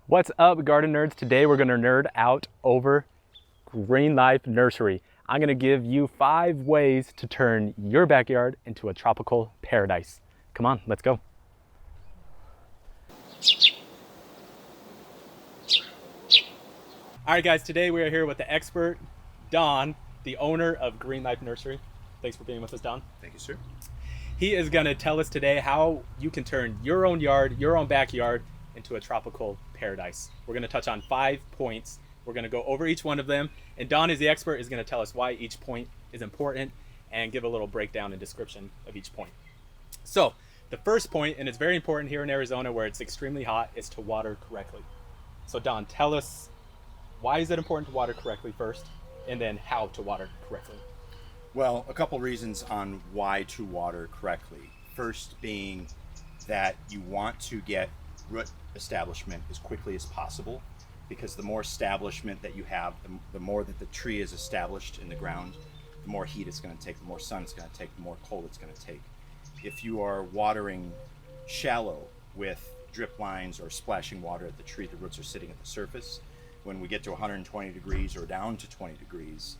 What's up, garden nerds? Today we're gonna nerd out over GREENLIFE Nursery. I'm gonna give you 5 ways to turn your backyard into a tropical paradise. Come on, let's go. All right, guys, today we are here with the expert, Don, the owner of GREENLIFE Nursery. Thanks for being with us, Don. Thank you, sir. He is gonna tell us today how you can turn your own yard, your own backyard, into a tropical paradise. We're going to touch on 5 points. We're going to go over each one of them, and Don, is the expert, is going to tell us why each point is important and give a little breakdown and description of each point. So the first point, and it's very important here in Arizona where it's extremely hot, is to water correctly. So Don, tell us, why is it important to water correctly first, and then how to water correctly? Well, a couple reasons on why to water correctly. First being that you want to get root establishment as quickly as possible, because the more establishment that you have, the more that the tree is established in the ground, the more heat it's going to take, the more sun it's going to take, the more cold it's going to take. If you are watering shallow with drip lines or splashing water at the tree, the roots are sitting at the surface. When we get to 120 degrees or down to 20 degrees,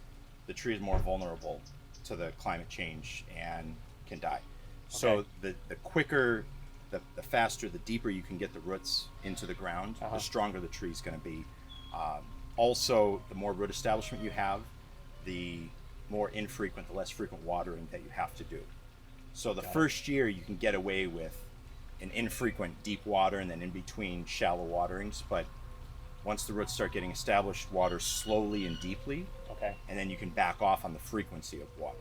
the tree is more vulnerable to the climate change and can die. So the quicker, the faster, the deeper you can get the roots into the ground, the stronger the tree is going to be. Also, the more root establishment you have, the more infrequent, the less frequent watering that you have to do. So the first year you can get away with an infrequent deep water and then in between shallow waterings, but once the roots start getting established, water slowly and deeply, and then you can back off on the frequency of water.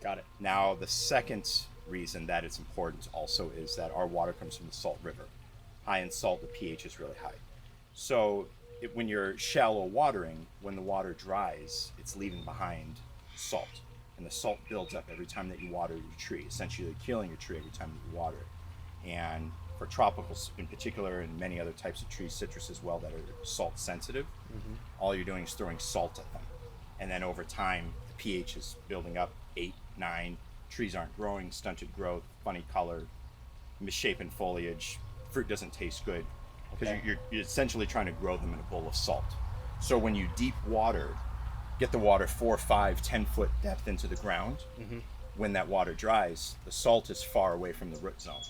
Got it. Now, the second reason that it's important also is that our water comes from the salt river. High in salt, the pH is really high. So when you're shallow watering, when the water dries, it's leaving behind salt. And the salt builds up every time that you water your tree, essentially killing your tree every time that you water it. And for tropicals in particular, and many other types of trees, citrus as well, that are salt sensitive, all you're doing is throwing salt at them. And then over time, the pH is building up 8, 9, trees aren't growing, stunted growth, funny color, misshapen foliage, fruit doesn't taste good, because you're essentially trying to grow them in a bowl of salt. So when you deep water, get the water 4, 5, 10 foot depth into the ground, when that water dries, the salt is far away from the root zone.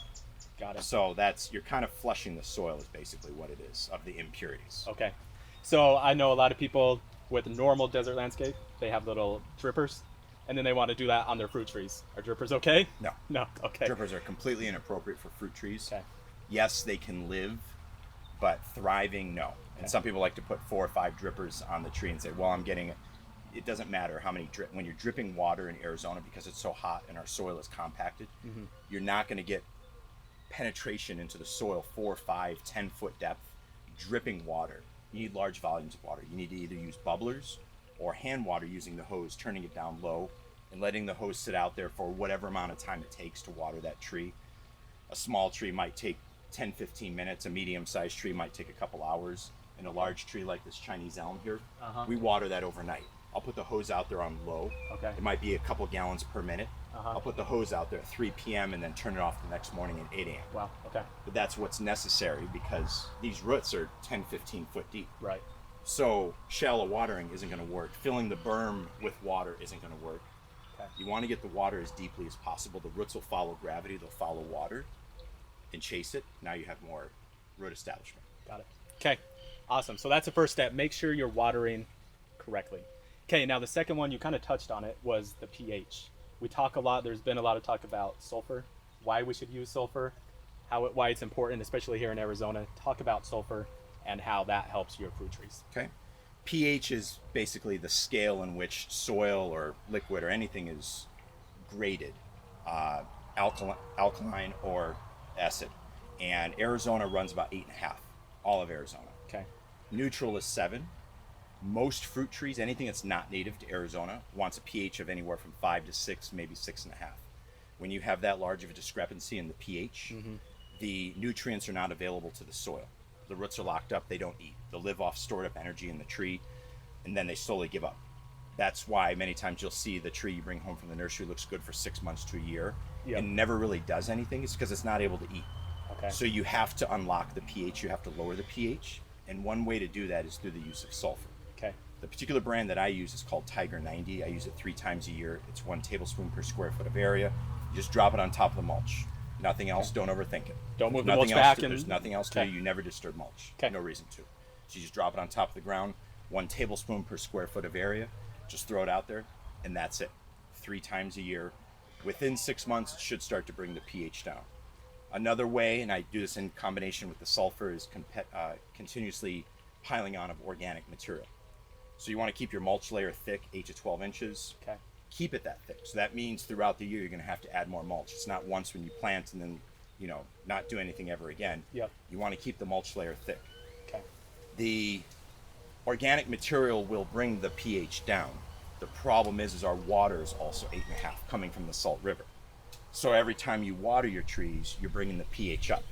Got it. So you're kind of flushing the soil is basically what it is, of the impurities. Okay. So I know a lot of people with normal desert landscape, they have little drippers, and then they want to do that on their fruit trees. Are drippers okay? No. No, okay. Drippers are completely inappropriate for fruit trees. Okay. Yes, they can live, but thriving, no. And some people like to put 4 or 5 drippers on the tree and say, well, I'm getting it. It doesn't matter how many when you're dripping water in Arizona, because it's so hot and our soil is compacted, you're not going to get penetration into the soil 4, 5, 10 foot depth, dripping water. You need large volumes of water. You need to either use bubblers or hand water using the hose, turning it down low and letting the hose sit out there for whatever amount of time it takes to water that tree. A small tree might take 10, 15 minutes. A medium-sized tree might take a couple hours. And a large tree like this Chinese elm here, we water that overnight. I'll put the hose out there on low. It might be a couple gallons per minute. I'll put the hose out there at 3 p.m. and then turn it off the next morning at 8 a.m. Wow, okay. But that's what's necessary, because these roots are 10, 15 foot deep. Right. So shallow watering isn't going to work. Filling the berm with water isn't going to work. You want to get the water as deeply as possible. The roots will follow gravity, they'll follow water and chase it. Now you have more root establishment. Got it. Okay, awesome. So that's the first step. Make sure you're watering correctly. Okay, now the second one, you kind of touched on it, was the pH. We talk a lot, there's been a lot of talk about sulfur, why we should use sulfur, why it's important, especially here in Arizona. Talk about sulfur and how that helps your fruit trees. Okay. pH is basically the scale in which soil or liquid or anything is graded, alkaline or acid. And Arizona runs about 8.5, all of Arizona. Okay. Neutral is 7. Most fruit trees, anything that's not native to Arizona, wants a pH of anywhere from 5 to 6, maybe 6.5. When you have that large of a discrepancy in the pH, the nutrients are not available to the soil. The roots are locked up, they don't eat. They'll live off stored up energy in the tree, and then they slowly give up. That's why many times you'll see the tree you bring home from the nursery looks good for 6 months to a year and never really does anything. It's because it's not able to eat. So you have to unlock the pH, you have to lower the pH, And one way to do that is through the use of sulfur. Okay. The particular brand that I use is called Tiger 90. I use it 3 times a year. It's 1 tablespoon per square foot of area. You just drop it on top of the mulch. Nothing else. Don't overthink it. Don't move the Nothing mulch else back. to- There's nothing else to do. You never disturb mulch. Okay. No reason to. So you just drop it on top of the ground, 1 tablespoon per square foot of area. Just throw it out there, and that's it. 3 times a year. Within 6 months, it should start to bring the pH down. Another way, and I do this in combination with the sulfur, is continuously piling on of organic material. So you want to keep your mulch layer thick, 8 to 12 inches. Okay. Keep it that thick. So that means throughout the year, you're going to have to add more mulch. It's not once when you plant and then, not do anything ever again. Yep. You want to keep the mulch layer thick. Okay. The organic material will bring the pH down. The problem is our water is also 8.5 coming from the Salt River. So every time you water your trees, you're bringing the pH up.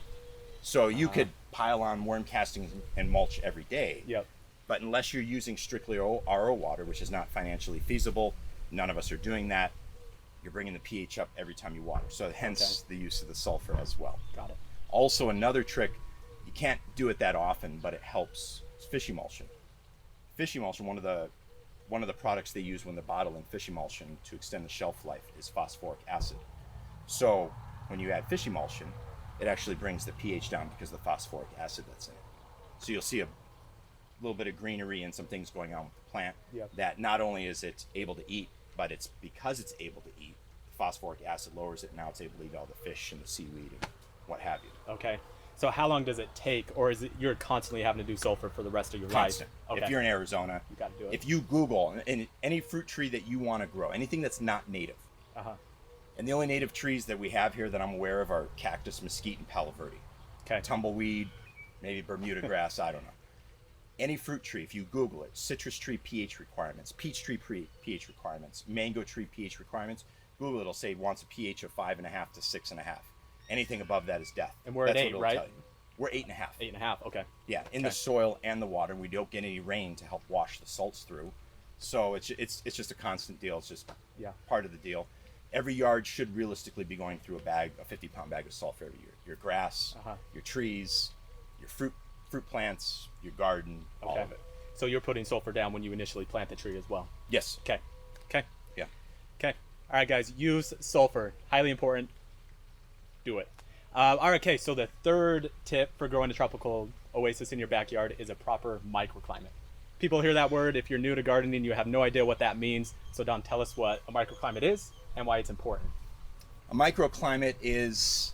So you could pile on worm castings and mulch every day. Yep. But unless you're using strictly RO water, which is not financially feasible, none of us are doing that, you're bringing the pH up every time you water. So hence the use of the sulfur as well. Got it. Also, another trick, you can't do it that often, but it helps, is fish emulsion. Fish emulsion, one of the products they use when they're bottling fish emulsion to extend the shelf life is phosphoric acid. So when you add fish emulsion, it actually brings the pH down because of the phosphoric acid that's in it. So you'll see a little bit of greenery and some things going on with the plant. Yep. That not only is it able to eat, but it's because it's able to eat, the phosphoric acid lowers it, and now it's able to eat all the fish and the seaweed and what have you. Okay. So how long does it take, or is it you're constantly having to do sulfur for the rest of your Constant. life? Okay. If you're in Arizona, You gotta do it. if you Google and any fruit tree that you want to grow, anything that's not native, Uh-huh. and the only native trees that we have here that I'm aware of are cactus, mesquite, and palo verde. Okay. Tumbleweed, maybe Bermuda grass, I don't know. Any fruit tree, if you Google it, citrus tree pH requirements, peach tree pH requirements, mango tree pH requirements, Google it'll say wants a pH of 5.5 to 6.5. Anything above that is death. And we're at That's what 8, it'll right? tell you. We're 8.5. 8.5. Okay. Yeah, in the soil and the water. We don't get any rain to help wash the salts through, so it's just a constant deal. It's just part of the deal. Every yard should realistically be going through a 50-pound bag of sulfur every year. Your grass, your trees, your fruit plants, your garden, all of it. So you're putting sulfur down when you initially plant the tree as well. Yes. Okay. Okay. Yeah. Okay. All right, guys. Use sulfur. Highly important. Do it. All right. Okay. So the third tip for growing a tropical oasis in your backyard is a proper microclimate. People hear that word. If you're new to gardening, you have no idea what that means. So Don, tell us what a microclimate is and why it's important. A microclimate is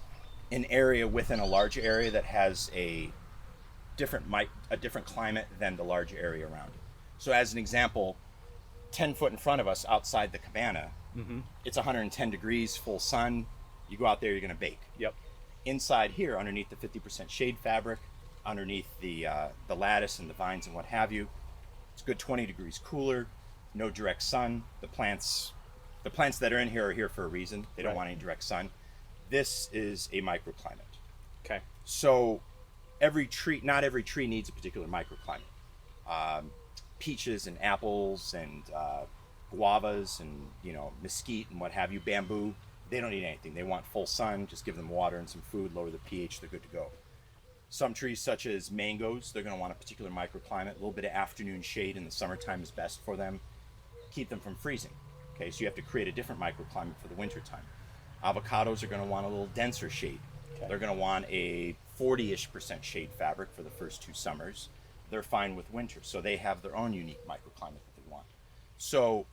an area within a large area that has a different climate than the large area around it. So as an example, 10 foot in front of us outside the cabana, it's 110 degrees, full sun. You go out there, you're going to bake. Yep. Inside here, underneath the 50% shade fabric, underneath the lattice and the vines and what have you, it's a good 20 degrees cooler, no direct sun. The plants that are in here are here for a reason. They don't want any direct sun. This is a microclimate. Okay. So not every tree needs a particular microclimate. Peaches and apples and guavas and mesquite and what have you, bamboo, they don't need anything. They want full sun. Just give them water and some food, lower the pH, they're good to go. Some trees such as mangoes, they're going to want a particular microclimate. A little bit of afternoon shade in the summertime is best for them. Keep them from freezing. Okay, so you have to create a different microclimate for the winter time. Avocados are going to want a little denser shade. Okay. They're going to want a 40-ish% shade fabric for the first 2 summers. They're fine with winter, so they have their own unique microclimate that they want. So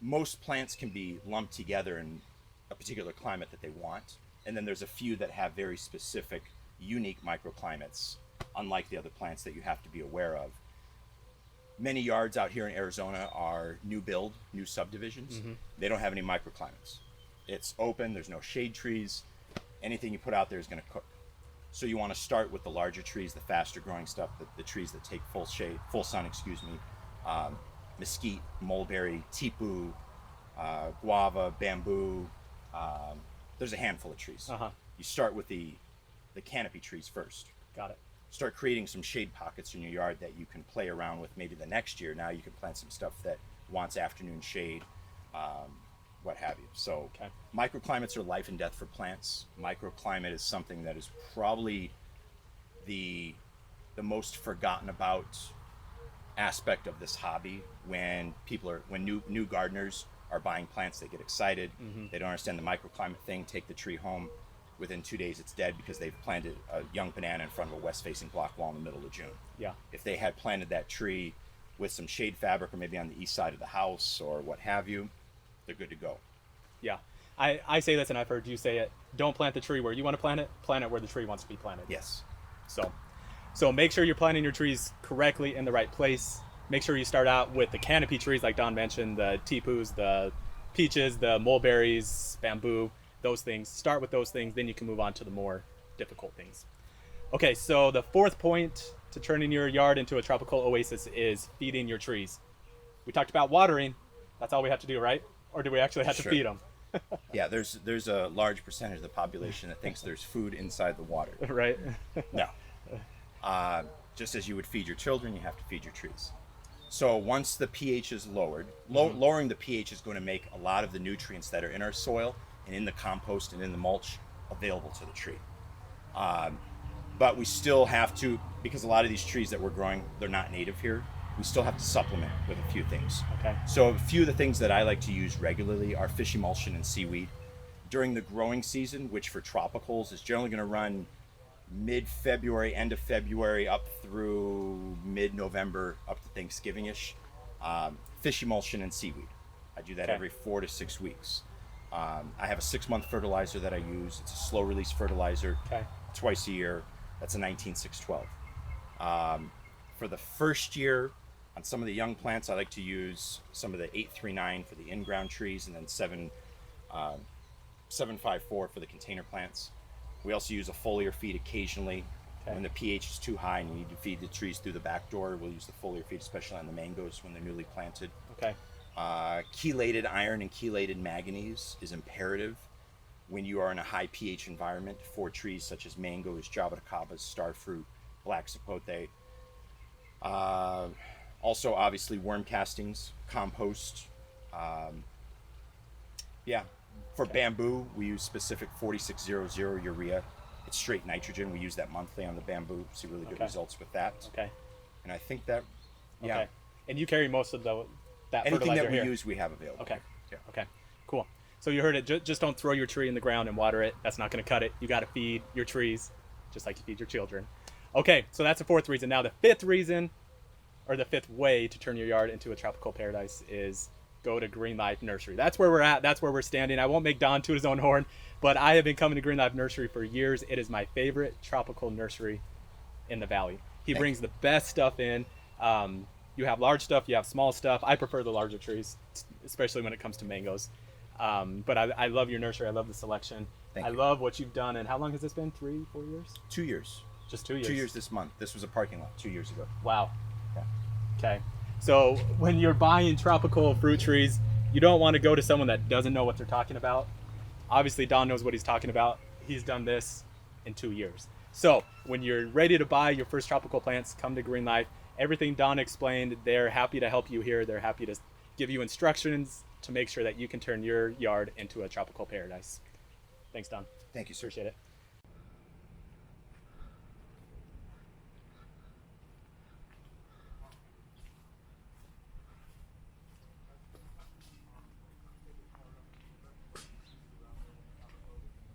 most plants can be lumped together in a particular climate that they want, and then there's a few that have very specific, unique microclimates, unlike the other plants that you have to be aware of. Many yards out here in Arizona are new subdivisions. They don't have any microclimates. It's open, there's no shade trees. Anything you put out there is going to cook. So you want to start with the larger trees, the faster growing stuff, the trees that take full sun, mesquite, mulberry, tipu, guava, bamboo. There's a handful of trees. You start with the canopy trees first. Got it. Start creating some shade pockets in your yard that you can play around with maybe the next year. Now you can plant some stuff that wants afternoon shade, what have you. So microclimates are life and death for plants. Microclimate is something that is probably the the most forgotten about aspect of this hobby. When new gardeners are buying plants, they get excited. They don't understand the microclimate thing, take the tree home. Within 2 days, it's dead because they've planted a young banana in front of a west-facing block wall in the middle of June. Yeah. If they had planted that tree with some shade fabric, or maybe on the east side of the house or what have you, they're good to go. Yeah. I say this, and I've heard you say it. Don't plant the tree where you want to plant it where the tree wants to be planted. Yes. So make sure you're planting your trees correctly in the right place. Make sure you start out with the canopy trees like Don mentioned, the teepoos, the peaches, the mulberries, bamboo, those things. Start with those things, then you can move on to the more difficult things. Okay, so the fourth point to turning your yard into a tropical oasis is feeding your trees. We talked about watering. That's all we have to do, right? Or do we actually have to feed them? Yeah, there's a large percentage of the population that thinks there's food inside the water. Right? No. Just as you would feed your children, you have to feed your trees. So once the pH is lowered, lowering the pH is going to make a lot of the nutrients that are in our soil and in the compost and in the mulch available to the tree. But we still have to, because a lot of these trees that we're growing, they're not native here, we still have to supplement with a few things. Okay. So a few of the things that I like to use regularly are fish emulsion and seaweed. During the growing season, which for tropicals is generally going to run mid-February, end of February, up through mid-November, up to Thanksgiving-ish, fish emulsion and seaweed. I do that every 4 to 6 weeks. I have a 6-month fertilizer that I use. It's a slow-release fertilizer, twice a year. That's a 19612. For the first year, on some of the young plants, I like to use some of the 839 for the in-ground trees, and then 754 for the container plants. We also use a foliar feed occasionally. When the pH is too high and you need to feed the trees through the back door, we'll use the foliar feed, especially on the mangoes when they're newly planted. Chelated iron and chelated manganese is imperative when you are in a high pH environment for trees such as mangoes, jabuticabas, starfruit, black sapote. Also, obviously, worm castings, compost. For bamboo, we use specific 4600 urea. It's straight nitrogen. We use that monthly on the bamboo. See really good results with that. And I think that, And you carry most of that anything fertilizer that we here. use, we have available. Okay. Cool. So you heard it. Just don't throw your tree in the ground and water it. That's not going to cut it. You got to feed your trees, just like you feed your children. Okay. So that's the fourth reason. Now the fifth reason, or the fifth way to turn your yard into a tropical paradise is go to GREENLIFE Nursery. That's where we're at. That's where we're standing. I won't make Don toot his own horn, but I have been coming to GREENLIFE Nursery for years. It is my favorite tropical nursery in the valley. He brings the best stuff in. You have large stuff, you have small stuff. I prefer the larger trees, especially when it comes to mangoes. But I love your nursery. I love the selection. I love what you've done. And how long has this been? 3, 4 years? 2 years. Just 2 years? 2 years this month. This was a parking lot 2 years ago. Wow. Okay. So when you're buying tropical fruit trees, you don't want to go to someone that doesn't know what they're talking about. Obviously, Don knows what he's talking about. He's done this in 2 years. So when you're ready to buy your first tropical plants, come to GREENLIFE. Everything Don explained, they're happy to help you here. They're happy to give you instructions to make sure that you can turn your yard into a tropical paradise. Thanks, Don. Thank you, sir. Appreciate it.